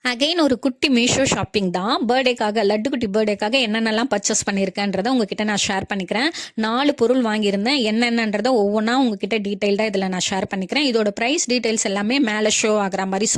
Again ஒரு குட்டி Meesho shopping தான். பர்த்டேக்காக லட்டுக்குட்டி பர்த்டேக்காக என்னென்னலாம் பர்ச்சேஸ் பண்ணியிருக்கேன்றதை உங்ககிட்ட நான் ஷேர் பண்ணிக்கிறேன். 4 பொருள் வாங்கியிருந்தேன். என்னென்னன்றதை ஒவ்வொன்றா உங்ககிட்ட டீட்டெயில்டாக இதில் நான் ஷேர் பண்ணிக்கிறேன். இதோட ப்ரைஸ் டீட்டெயில்ஸ் எல்லாமே மேலே ஷோ ஆகிற மாதிரி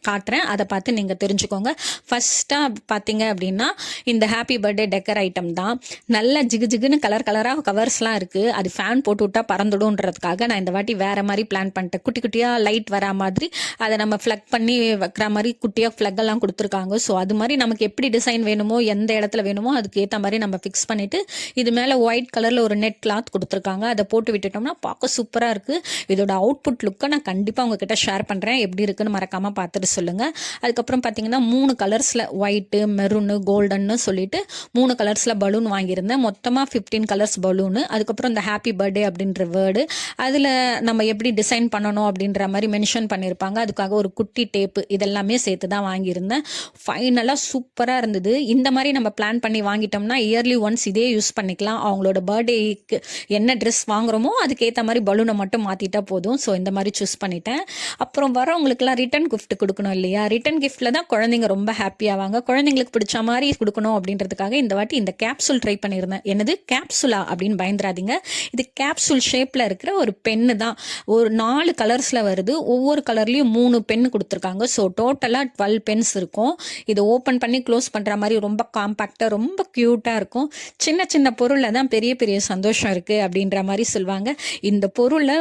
காட்டுறேன். அதை பார்த்து நீங்கள் தெரிஞ்சுக்கோங்க. ஃபஸ்ட்டாக பார்த்தீங்க அப்படின்னா இந்த ஹாப்பி பர்த்டே டெக்கர் ஐட்டம் தான். நல்ல ஜிகுன்னு கலர் கலராக கவர்ஸ்லாம் இருக்குது. அது ஃபேன் போட்டு விட்டால் பறந்துடும்ன்றதுக்காக நான் இந்த வாட்டி வேறு மாதிரி பிளான் பண்ணிட்டேன். குட்டி குட்டியாக லைட் வரா மாதிரி அதை நம்ம ஃப்ளக் பண்ணி வைக்கிற மாதிரி குட்டியாக ஃப்ளக்கெல்லாம் கொடுத்துருக்காங்க. ஸோ அது மாதிரி நமக்கு எப்படி டிசைன் வேணுமோ எந்த இடத்துல வேணுமோ அதுக்கு ஏற்ற மாதிரி நம்ம ஃபிக்ஸ் பண்ணிவிட்டு இது மேலே ஒயிட் கலரில் ஒரு நெட் கிளாத் கொடுத்துருக்காங்க. அதை போட்டு விட்டுட்டோம்னா பார்க்க சூப்பராக இருக்குது. இதோட அவுட்புட் லுக்கை நான் கண்டிப்பாக உங்ககிட்ட ஷேர் பண்ணுறேன். எப்படி இருக்குன்னு மறக்காமல் பார்த்துட்டு சொல்லுங்கள். அதுக்கப்புறம் பார்த்தீங்கன்னா 3 கலர்ஸில் ஒயிட்டு, மெரூனு, கோல்டன்னு சொல்லிட்டு 3 கலர்ஸில் பலூன் வாங்கியிருந்தேன். மொத்தமாக 15 கலர்ஸ் பலூனு. அதுக்கப்புறம் இந்த ஹாப்பி பர்த்டே அப்படின்ற வேர்டு அதில் நம்ம எப்படி டிசைன் பண்ணணும் அப்படின்ற மாதிரி மென்ஷன் பண்ணியிருப்பாங்க. அதுக்காக ஒரு குட்டி டேப்பு இதெல்லாமே சேர்த்து தான் வாங்கியிருந்தேன். ஃபைனலாக சூப்பராக இருந்தது. இந்த மாதிரி நம்ம பிளான் பண்ணி வாங்கிட்டோம்னா இயர்லி ஒன்ஸ் இதே யூஸ் பண்ணிக்கலாம். அவங்களோட பர்த்டேக்கு என்ன ட்ரெஸ் வாங்குறோமோ அதுக்கேற்ற மாதிரி பலூனை மட்டும் மாற்றிட்டா போதும். ஸோ இந்த மாதிரி சூஸ் பண்ணிட்டேன். அப்புறம் வரவங்களுக்குலாம் ரிட்டன் கிஃப்ட் கொடுக்கணும் இல்லையா? ரிட்டன் கிஃப்ட்டில் தான் குழந்தைங்க ரொம்ப ஹாப்பியாவாங்க. குழந்தைங்களுக்கு பிடிச்ச மாதிரி கொடுக்கணும் அப்படின்றதுக்காக இந்த வாட்டி இந்த கேப்சூல் ட்ரை பண்ணியிருந்தேன். என்னது கேப்சூலா அப்படின்னு பயந்துராதீங்க. இது கேப்சூல் ஷேப்பில் இருக்கிற ஒரு பென்னு தான். ஒரு 4 கலர்ஸில் வருது. ஒவ்வொரு கலர்லேயும் 3 பென்னு கொடுத்துருக்காங்க. ஸோ டோட்டலாக 12 பென்ஸ் இருக்கும். இதை ஓப்பன் பண்ணி க்ளோஸ் பண்ணுற மாதிரி ரொம்ப காம்பேக்டாக ரொம்ப க்யூட்டாக இருக்கும். சின்ன சின்ன பொருளில் தான் பெரிய பெரிய சந்தோஷம் இருக்குது அப்படின்ற மாதிரி சொல்லுவாங்க. இந்த பொருளை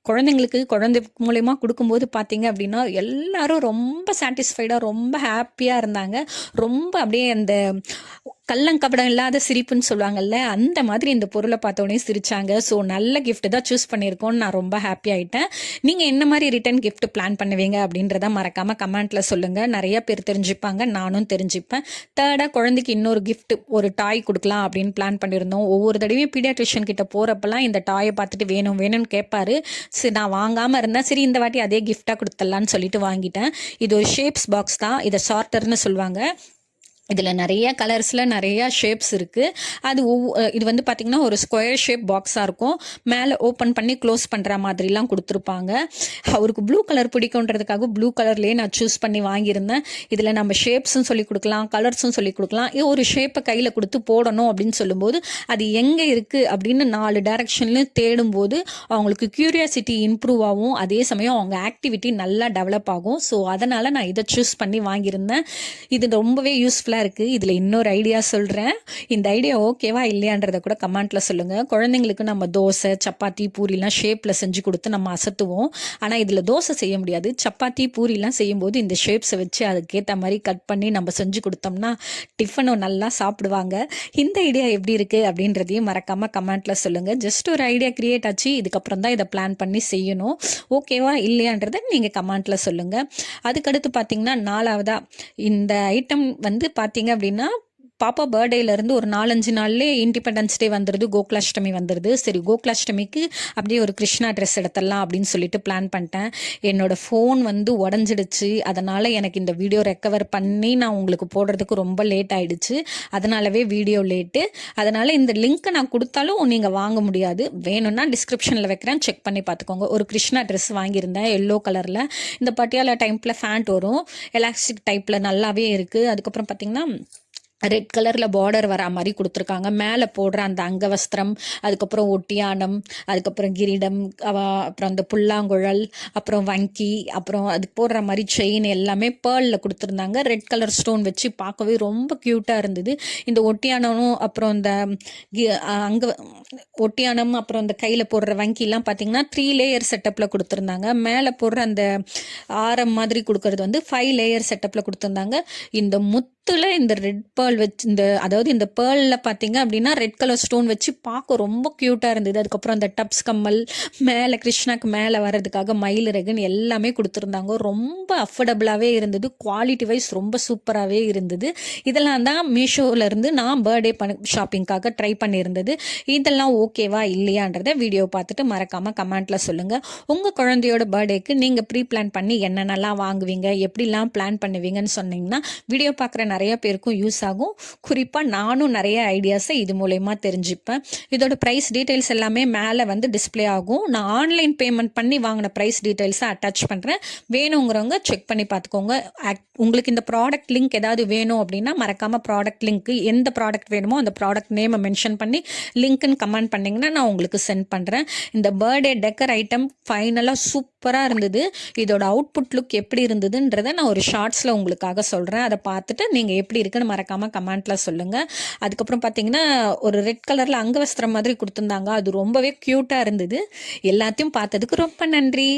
குழந்தைங்களுக்கு குழந்தை மூலயமா கொடுக்கும்போது பார்த்தீங்க அப்படின்னா எல்லாரும் ரொம்ப சாட்டிஸ்ஃபைடாக ரொம்ப ஹாப்பியாக இருந்தாங்க. ரொம்ப அப்படியே அந்த கள்ளங்கபடம் இல்லாத சிரிப்புன்னு சொல்லுவாங்கல்ல, அந்த மாதிரி இந்த பொருளை பார்த்தோன்னே சிரிச்சாங்க. ஸோ நல்ல கிஃப்ட் தான் சூஸ் பண்ணியிருக்கோன்னு நான் ரொம்ப ஹாப்பி ஆகிட்டேன். நீங்கள் என்ன மாதிரி ரிட்டன் கிஃப்ட் பிளான் பண்ணுவீங்க அப்படின்றத மறக்காமல் கமெண்ட்டில் சொல்லுங்கள். நிறைய பேர் தெரிஞ்சுப்பாங்க, நானும் தெரிஞ்சுப்பேன். தேர்டாக குழந்தைக்கு இன்னொரு கிஃப்ட் ஒரு டாய் கொடுக்கலாம் அப்படின்னு பிளான் பண்ணியிருந்தோம். ஒவ்வொரு தடவையும் பீடியாட்ரிஷியன் கிட்ட போகிறப்பெல்லாம் இந்த டாயை பார்த்துட்டு வேணும்னு கேட்பாரு. சரி நான் வாங்காமல் இருந்தேன். சரி இந்த வாட்டி அதே கிஃப்டாக கொடுத்துடலான்னு சொல்லிட்டு வாங்கிட்டேன். இது ஒரு ஷேப்ஸ் பாக்ஸ் தான். இதை ஷார்ட்டர்னு சொல்லுவாங்க. இதில் நிறைய கலர்ஸில் நிறையா ஷேப்ஸ் இருக்குது. அது இது வந்து பார்த்திங்கன்னா ஒரு ஸ்கொயர் ஷேப் பாக்ஸாக இருக்கும். மேலே ஓப்பன் பண்ணி க்ளோஸ் பண்ணுற மாதிரிலாம் கொடுத்துருப்பாங்க. அவருக்கு ப்ளூ கலர் பிடிக்குன்றதுக்காக ப்ளூ கலர்லேயே நான் சூஸ் பண்ணி வாங்கியிருந்தேன். இதில் நம்ம ஷேப்ஸும் சொல்லி கொடுக்கலாம், கலர்ஸும் சொல்லி கொடுக்கலாம். ஒரு ஷேப்பை கையில் கொடுத்து போடணும் அப்படின்னு சொல்லும்போது அது எங்கே இருக்குது அப்படின்னு 4 டைரக்ஷன்லையும் தேடும்போது அவங்களுக்கு க்யூரியாசிட்டி இம்ப்ரூவ் ஆகும். அதே சமயம் அவங்க ஆக்டிவிட்டி நல்லா டெவலப் ஆகும். ஸோ அதனால் நான் இதை சூஸ் பண்ணி வாங்கியிருந்தேன். இது ரொம்பவே யூஸ்ஃபுல்லாக இருக்குது. இதில் இன்னொரு ஐடியா சொல்கிறேன். இந்த ஐடியா ஓகேவா இல்லையான்றதை கூட கமெண்ட்டில் சொல்லுங்கள். குழந்தைங்களுக்கு நம்ம தோசை, சப்பாத்தி, பூரிலாம் ஷேப்பில் செஞ்சு கொடுத்து நம்ம அசத்துவோம். ஆனால் இதில் தோசை செய்ய முடியாது. சப்பாத்தி, பூரிலாம் செய்யும்போது இந்த ஷேப்ஸை வச்சு அதுக்கேற்ற மாதிரி கட் பண்ணி நம்ம செஞ்சு கொடுத்தோம்னா டிஃபனும் நல்லா சாப்பிடுவாங்க. இந்த ஐடியா எப்படி இருக்குது அப்படின்றதையும் மறக்காமல் கமெண்ட்டில் சொல்லுங்கள். ஜஸ்ட் ஒரு ஐடியா க்ரியேட் ஆச்சு. இதுக்கப்புறம் தான் இதை பிளான் பண்ணி செய்யணும். ஓகேவா இல்லையான்றதை நீங்கள் கமெண்ட்டில் சொல்லுங்கள். அதுக்கடுத்து பார்த்தீங்கன்னா 4வதாக இந்த ஐட்டம் வந்து பார்த்தீங்க அப்படின்னா பாப்பா பர்த்டேலேருந்து ஒரு 4-5 நாள்லேயே இண்டிபெண்டன்ஸ் டே வந்துடுது, கோகுலாஷ்டமி வந்துடுது. சரி கோகுலாஷ்டமிக்கு அப்படியே ஒரு கிருஷ்ணா ட்ரெஸ் எடுத்துடலாம் அப்படின்னு சொல்லிட்டு பிளான் பண்ணிட்டேன். என்னோடய ஃபோன் வந்து உடஞ்சிடுச்சு. அதனால் எனக்கு இந்த வீடியோ ரெக்கவர் பண்ணி நான் உங்களுக்கு போடுறதுக்கு ரொம்ப லேட் ஆகிடுச்சு. அதனாலவே வீடியோ லேட்டு. அதனால் இந்த லிங்க்கை நான் கொடுத்தாலும் நீங்கள் வாங்க முடியாது. வேணும்னா டிஸ்கிரிப்ஷனில் வைக்கிறேன், செக் பண்ணி பார்த்துக்கோங்க. ஒரு கிருஷ்ணா ட்ரெஸ் வாங்கியிருந்தேன் எல்லோ கலரில். இந்த பட்டியாலா டைப்பில் ஃபேண்ட் வரும், எலாஸ்டிக் டைப்பில் நல்லாவே இருக்குது. அதுக்கப்புறம் பார்த்திங்கன்னா ரெட் கலரில் பார்டர் வரா மாதிரி கொடுத்துருக்காங்க. மேலே போடுற அந்த அங்கவஸ்திரம், அதுக்கப்புறம் ஒட்டியானம், அதுக்கப்புறம் கிரீடம், அப்புறம் அந்த புல்லாங்குழல், அப்புறம் வங்கி, அப்புறம் அதுக்கு போடுற மாதிரி செயின் எல்லாமே பேர்லில் கொடுத்துருந்தாங்க. ரெட் கலர் ஸ்டோன் வச்சு பார்க்கவே ரொம்ப க்யூட்டாக இருந்தது. இந்த ஒட்டியானமும் அப்புறம் இந்த அங்கே ஒட்டியானம் அப்புறம் இந்த கையில் போடுற வங்கிலாம் பார்த்திங்கன்னா 3 லேயர் செட்டப்பில் கொடுத்துருந்தாங்க. மேலே போடுற அந்த ஆரம் மாதிரி கொடுக்கறது வந்து 5 லேயர் செட்டப்பில் கொடுத்துருந்தாங்க. இந்த இந்த ரெட் பேர்ல் வச்சு அதாவது இந்த பேர்லில் பார்த்தீங்க அப்படின்னா ரெட் கலர் ஸ்டோன் வச்சு பார்க்க ரொம்ப க்யூட்டாக இருந்தது. அதுக்கப்புறம் அந்த டப்ஸ் கம்மல், மேலே கிருஷ்ணாக்கு மேலே வர்றதுக்காக மயில் ரெகன் எல்லாமே கொடுத்துருந்தாங்க. ரொம்ப அஃபோர்டபுளாகவே இருந்தது. குவாலிட்டி வைஸ் ரொம்ப சூப்பராகவே இருந்தது. இதெல்லாம் தான் மீஷோவிலேருந்து நான் பர்த்டே ஷாப்பிங்காக ட்ரை பண்ணியிருந்தது. இதெல்லாம் ஓகேவா இல்லையான்றதை வீடியோ பார்த்துட்டு மறக்காமல் கமெண்ட்டில் சொல்லுங்கள். உங்கள் குழந்தையோட பர்த்டேக்கு நீங்கள் ப்ரீ பிளான் பண்ணி என்னென்னலாம் வாங்குவீங்க, எப்படிலாம் பிளான் பண்ணுவீங்கன்னு சொன்னீங்கன்னா வீடியோ பார்க்குற நிறைய பேருக்கும் யூஸ் ஆகும். ஆகும். குறிப்பாக நானும் நிறைய ஐடியாஸை இது மூலயமா தெரிஞ்சுப்பேன். இதோட ப்ரைஸ் டீட்டெயில்ஸ் எல்லாமே மேலே வந்து டிஸ்ப்ளே ஆகும். நான் ஆன்லைன் பேமெண்ட் பண்ணி வாங்கின ப்ரைஸ் டீட்டெயில்ஸை அட்டாச் பண்ணுறேன். வேணுங்கிறவங்க செக் பண்ணி பார்த்துக்கோங்க. உங்களுக்கு இந்த ப்ராடக்ட் லிங்க் ஏதாவது வேணும் அப்படின்னா மறக்காமல் ப்ராடக்ட் லிங்க்கு எந்த ப்ராடக்ட் வேணுமோ அந்த ப்ராடக்ட் நேமை மென்ஷன் பண்ணி லிங்க்குன்னு கமெண்ட் பண்ணிங்கன்னா நான் உங்களுக்கு சென்ட் பண்ணுறேன். இந்த பர்த்டே டெக்கர் ஐட்டம் ஃபைனலாக சூப்பராக இருந்தது. இதோட அவுட்புட் லுக் எப்படி இருந்ததுன்றதை நான் ஒரு ஷார்ட்ஸில் உங்களுக்காக சொல்கிறேன். அதை பார்த்துட்டு நீங்கள் எப்படி இருக்குன்னு மறக்காமல் கமெண்ட்டில் சொல்லுங்கள். அதுக்கப்புறம் பார்த்தீங்கன்னா ஒரு ரெட் கலரில் அங்கவஸ்திரம் மாதிரி கொடுத்துருந்தாங்க. அது ரொம்பவே க்யூட்டாக இருந்தது. எல்லாத்தையும் பார்த்ததுக்கு ரொம்ப நன்றி.